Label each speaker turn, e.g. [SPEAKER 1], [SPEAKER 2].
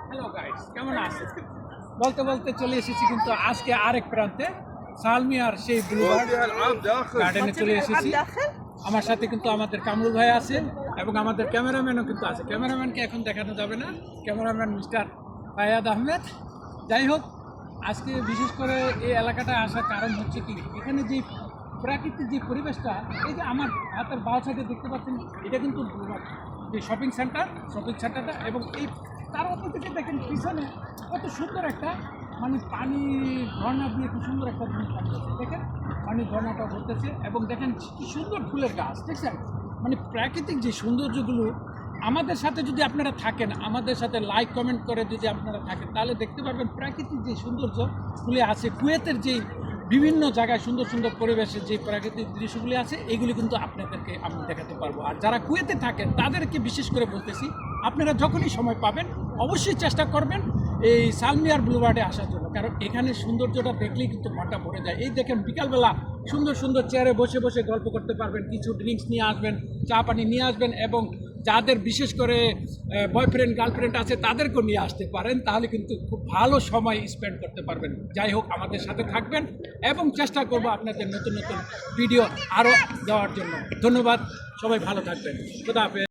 [SPEAKER 1] Hello guys, কেমন আছেন? বলতে বলতে চলে এসেছি কিন্তু আজকে আরেক প্রান্তে, সালমিয়ার সেই ব্লুবার্ড গার্ডেনে চলে এসেছি। আমার সাথে কিন্তু আমাদের কামরুল ভাই আছে এবং আমাদের ক্যামেরাম্যানও কিন্তু আছে। ক্যামেরাম্যানকে এখন দেখানো যাবে না, ক্যামেরাম্যান মিস্টার ফায়াদ আহমেদ। যাই হোক, আজকে বিশেষ করে এই এলাকাটায় আসার কারণ হচ্ছে কি, এখানে যে প্রাকৃতিক যে পরিবেশটা, এই যে আমার হাতের বাঁ সাইডে দেখতে পাচ্ছেন, এটা কিন্তু যে শপিং সেন্টারটা, এবং এই তার ওপর থেকে দেখেন পিছনে কত সুন্দর একটা মানে পানি ঝর্ণা দিয়ে খুব সুন্দর একটা জিনিস থাকতেছে। দেখেন পানি ঝর্ণাটা ঘুরতেছে এবং দেখেন কি সুন্দর ফুলের গাছ, দেখছেন? মানে প্রাকৃতিক যে সৌন্দর্যগুলো, আমাদের সাথে যদি আপনারা থাকেন, আমাদের সাথে লাইক কমেন্ট করে যদি আপনারা থাকেন, তাহলে দেখতে পারবেন প্রাকৃতিক যে সৌন্দর্য ফুলে আছে। কুয়েতের যেই বিভিন্ন জায়গায় সুন্দর সুন্দর পরিবেশের যে প্রাকৃতিক দৃশ্যগুলি আছে, এগুলি কিন্তু আপনাদেরকে আমি দেখাতে পারবো। আর যারা কুয়েতে থাকেন তাদেরকে বিশেষ করে বলতেছি, আপনারা যখনই সময় পাবেন অবশ্যই চেষ্টা করবেন এই সালমিয়ার ব্লুবার্ডে আসার জন্য, কারণ এখানে সৌন্দর্যটা দেখলেই কিন্তু মনটা ভরে যায়। এই দেখেন বিকালবেলা সুন্দর সুন্দর চেয়ারে বসে বসে গল্প করতে পারবেন, কিছু ড্রিঙ্কস নিয়ে আসবেন, চা পানি নিয়ে আসবেন, এবং যাদের বিশেষ করে বয়ফ্রেন্ড গার্লফ্রেন্ড আছে তাদেরকেও নিয়ে আসতে পারেন, তাহলে কিন্তু খুব ভালো সময় স্পেন্ড করতে পারবেন। যাই হোক, আমাদের সাথে থাকবেন এবং চেষ্টা করব আপনাদের নতুন নতুন ভিডিও আরও দেওয়ার জন্য। ধন্যবাদ, সবাই ভালো থাকবেন। খোদা হাফেজ।